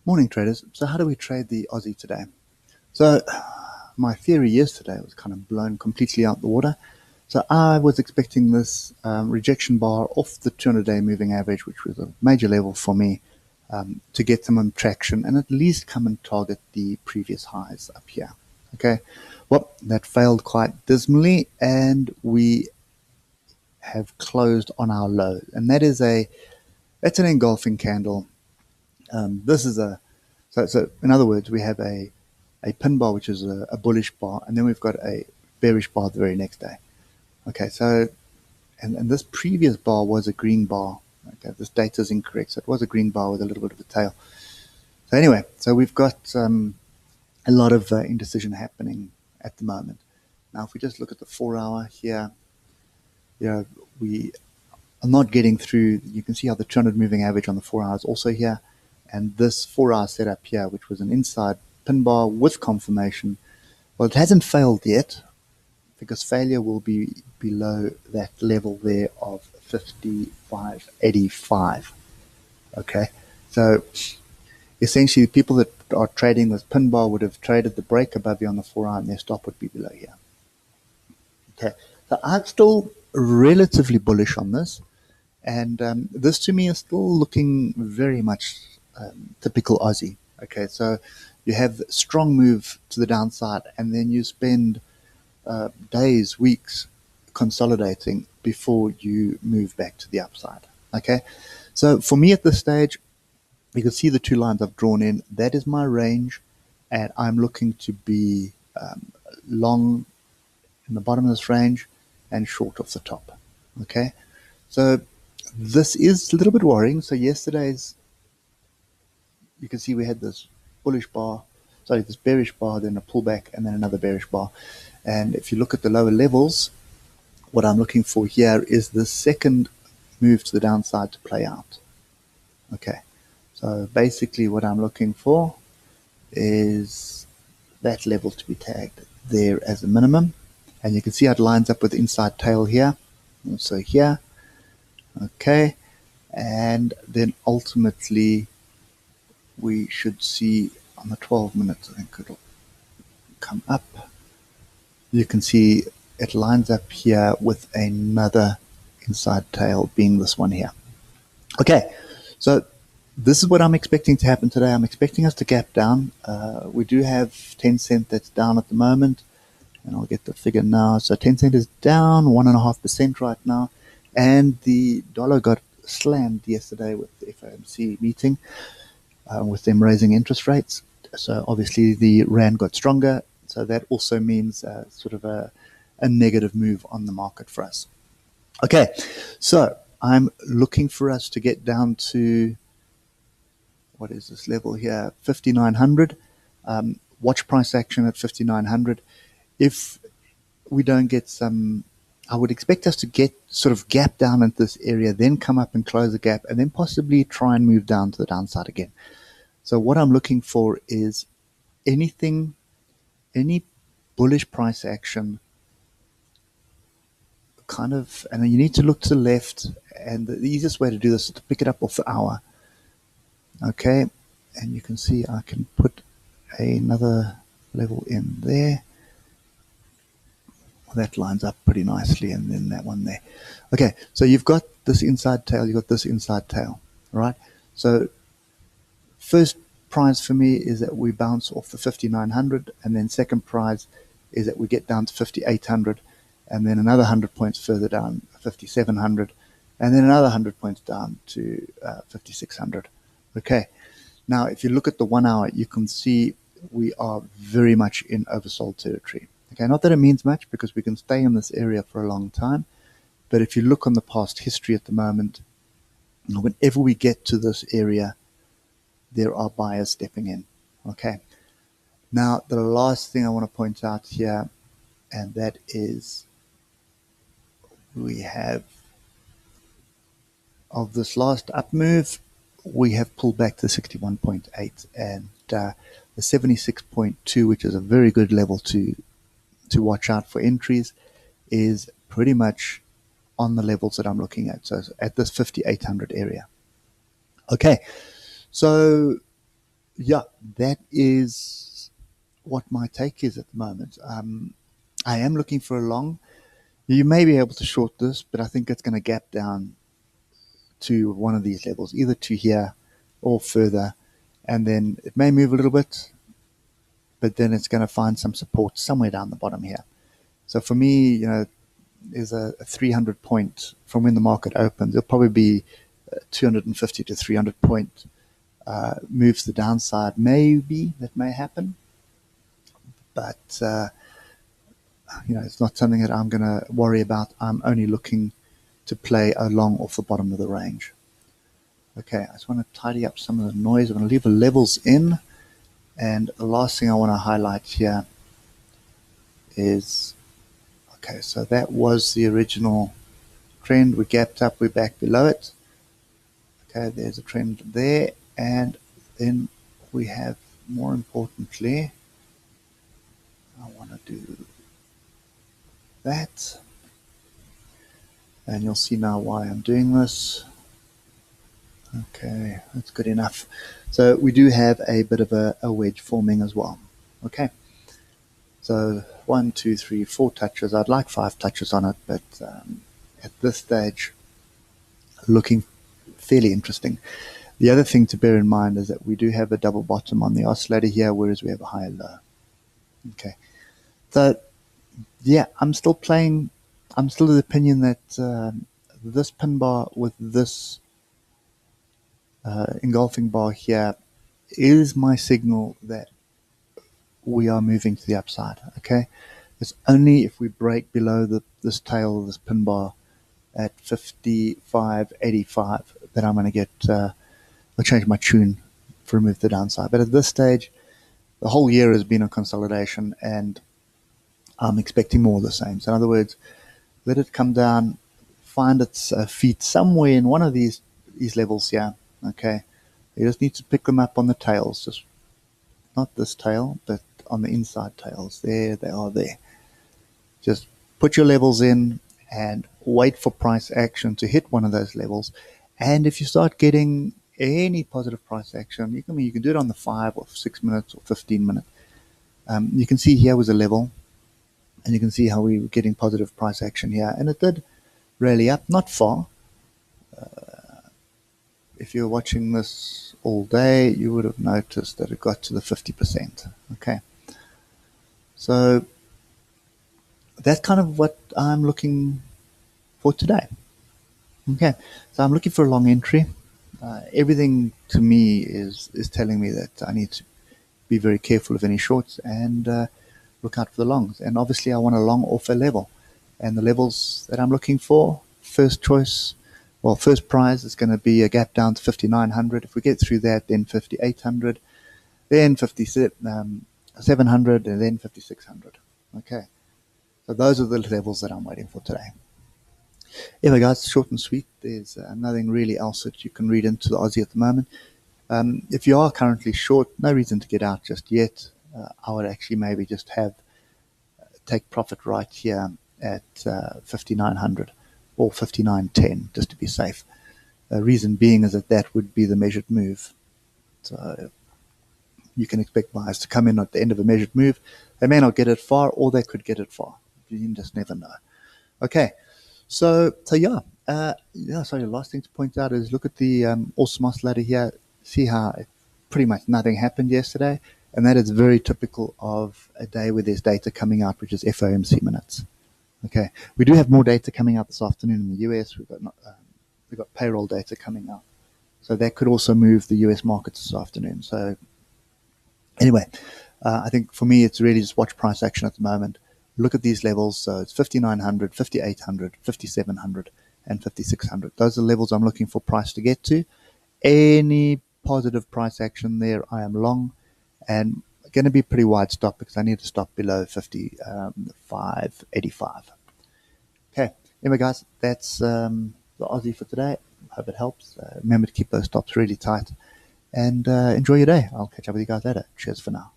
Morning traders. So how do we trade the Aussie today? So my theory yesterday was kind of blown completely out the water. So I was expecting this rejection bar off the 200-day moving average, which was a major level for me, to get some traction and at least come and target the previous highs up here. Okay, well, that failed quite dismally, and we have closed on our low, and that's an engulfing candle. This is so in other words, we have a pin bar, which is a bullish bar, and then we've got a bearish bar the very next day. Okay, so and this previous bar was a green bar. Okay, this data is incorrect, so it was a green bar with a little bit of a tail. So anyway, so we've got a lot of indecision happening at the moment. Now, if we just look at the 4-hour here, we are not getting through. You can see how the 200 moving average on the 4 hours also here, and this 4-hour setup here, which was an inside pin bar with confirmation. Well, it hasn't failed yet, because failure will be below that level there of 55.85. Okay, so essentially people that are trading this pin bar would have traded the break above you on the 4-hour, and their stop would be below here. Okay, so I'm still relatively bullish on this, and this to me is still looking very much typical Aussie. Okay, so you have a strong move to the downside, and then you spend days, weeks consolidating before you move back to the upside. Okay, so for me at this stage, you can see the two lines I've drawn in. That is my range, and I'm looking to be long in the bottom of this range and short off the top. Okay, so this is a little bit worrying. So yesterday's, you can see we had this bullish bar, this bearish bar, then a pullback, and then another bearish bar. And if you look at the lower levels, what I'm looking for here is the second move to the downside to play out. Okay, so basically what I'm looking for is that level to be tagged there as a minimum. And you can see how it lines up with the inside tail here, also here. Okay, and then ultimately we should see on the 12 minutes, I think it'll come up. You can see it lines up here with another inside tail being this one here. Okay, so this is what I'm expecting to happen today. I'm expecting us to gap down. We do have 10 cent that's down at the moment, and I'll get the figure now. So 10 cent is down 1.5% right now, and the dollar got slammed yesterday with the FOMC meeting, with them raising interest rates. So obviously the rand got stronger. So that also means sort of a negative move on the market for us. Okay, so I'm looking for us to get down to, what is this level here, 5,900. Watch price action at 5,900. If we don't get some, I would expect us to get sort of gap down at this area, then come up and close the gap, and then possibly try and move down to the downside again. So what I'm looking for is any bullish price action kind of, and you need to look to the left, and the easiest way to do this is to pick it up off the hour. Okay, and you can see I can put another level in there. Well, that lines up pretty nicely, and then that one there. Okay, so you've got this inside tail, you've got this inside tail, right? So first prize for me is that we bounce off the 5,900, and then second prize is that we get down to 5,800, and then another 100 points further down, 5,700, and then another 100 points down to 5,600. Okay, now if you look at the 1 hour, you can see we are very much in oversold territory. Okay, not that it means much, because we can stay in this area for a long time, but if you look on the past history at the moment, whenever we get to this area, there are buyers stepping in. Okay, now the last thing I want to point out here, and that is we have, of this last up move, we have pulled back to 61.8 and the 76.2, which is a very good level to watch out for entries, is pretty much on the levels that I'm looking at. So at this 5,800 area. Okay, so yeah, that is what my take is at the moment. I am looking for a long. You may be able to short this, but I think it's going to gap down to one of these levels, either to here or further, and then it may move a little bit, but then it's going to find some support somewhere down the bottom here. So for me, there's a 300 point from when the market opens. It'll probably be 250 to 300 point moves to the downside. Maybe that may happen, but it's not something that I'm going to worry about. I'm only looking to play along off the bottom of the range. Okay, I just want to tidy up some of the noise. I'm going to leave the levels in. And the last thing I want to highlight here is, okay, so that was the original trend. We gapped up, we're back below it. Okay, there's a trend there. And then we have, more importantly, I want to do that. And you'll see now why I'm doing this. Okay, that's good enough. So we do have a bit of a wedge forming as well. Okay, so 1, 2, 3, 4 touches. I'd like 5 touches on it, but at this stage, looking fairly interesting. The other thing to bear in mind is that we do have a double bottom on the oscillator here, whereas we have a higher low. Okay, so yeah, I'm still of the opinion that this pin bar with this engulfing bar here is my signal that we are moving to the upside. Okay, it's only if we break below this tail of this pin bar at 55.85 that I'm going to get I'll change my tune for a move to the downside. But at this stage, the whole year has been a consolidation, and I'm expecting more of the same. So in other words, let it come down, find its feet somewhere in one of these levels here. Okay, you just need to pick them up on the tails, just not this tail, but on the inside tails. There they are there. Just put your levels in and wait for price action to hit one of those levels. And if you start getting any positive price action, you can do it on the 5 or 6 minutes or 15 minutes. You can see here was a level, and you can see how we were getting positive price action here, and it did rally up, not far. If you're watching this all day, you would have noticed that it got to the 50%. Okay, so that's kind of what I'm looking for today. Okay, so I'm looking for a long entry. Everything to me is telling me that I need to be very careful of any shorts and look out for the longs. And obviously I want a long off a level. And the levels that I'm looking for, first prize is going to be a gap down to 5,900. If we get through that, then 5,800, then 5,700, and then 5,600. Okay, so those are the levels that I'm waiting for today. Anyway, guys, short and sweet. There's nothing really else that you can read into the Aussie at the moment. If you are currently short, no reason to get out just yet. I would actually maybe just take profit right here at 5,900 or 5,910 just to be safe. Reason being is that would be the measured move. So you can expect buyers to come in at the end of a measured move. They may not get it far, or they could get it far. You just never know. Okay, so yeah. So the last thing to point out is look at the awesome oscillator here. See how pretty much nothing happened yesterday, and that is very typical of a day where there's data coming out, which is FOMC minutes. Okay, we do have more data coming out this afternoon in the US. We've got payroll data coming out, so that could also move the US markets this afternoon. So anyway, I think for me it's really just watch price action at the moment. Look at these levels. So it's 5,900, 5,800, 5,700, and 5,600. Those are the levels I'm looking for price to get to. Any positive price action there, I am long, and going to be pretty wide stop because I need to stop below 55.85. Okay, anyway, guys, that's the Aussie for today. Hope it helps. Remember to keep those stops really tight, and enjoy your day. I'll catch up with you guys later. Cheers for now.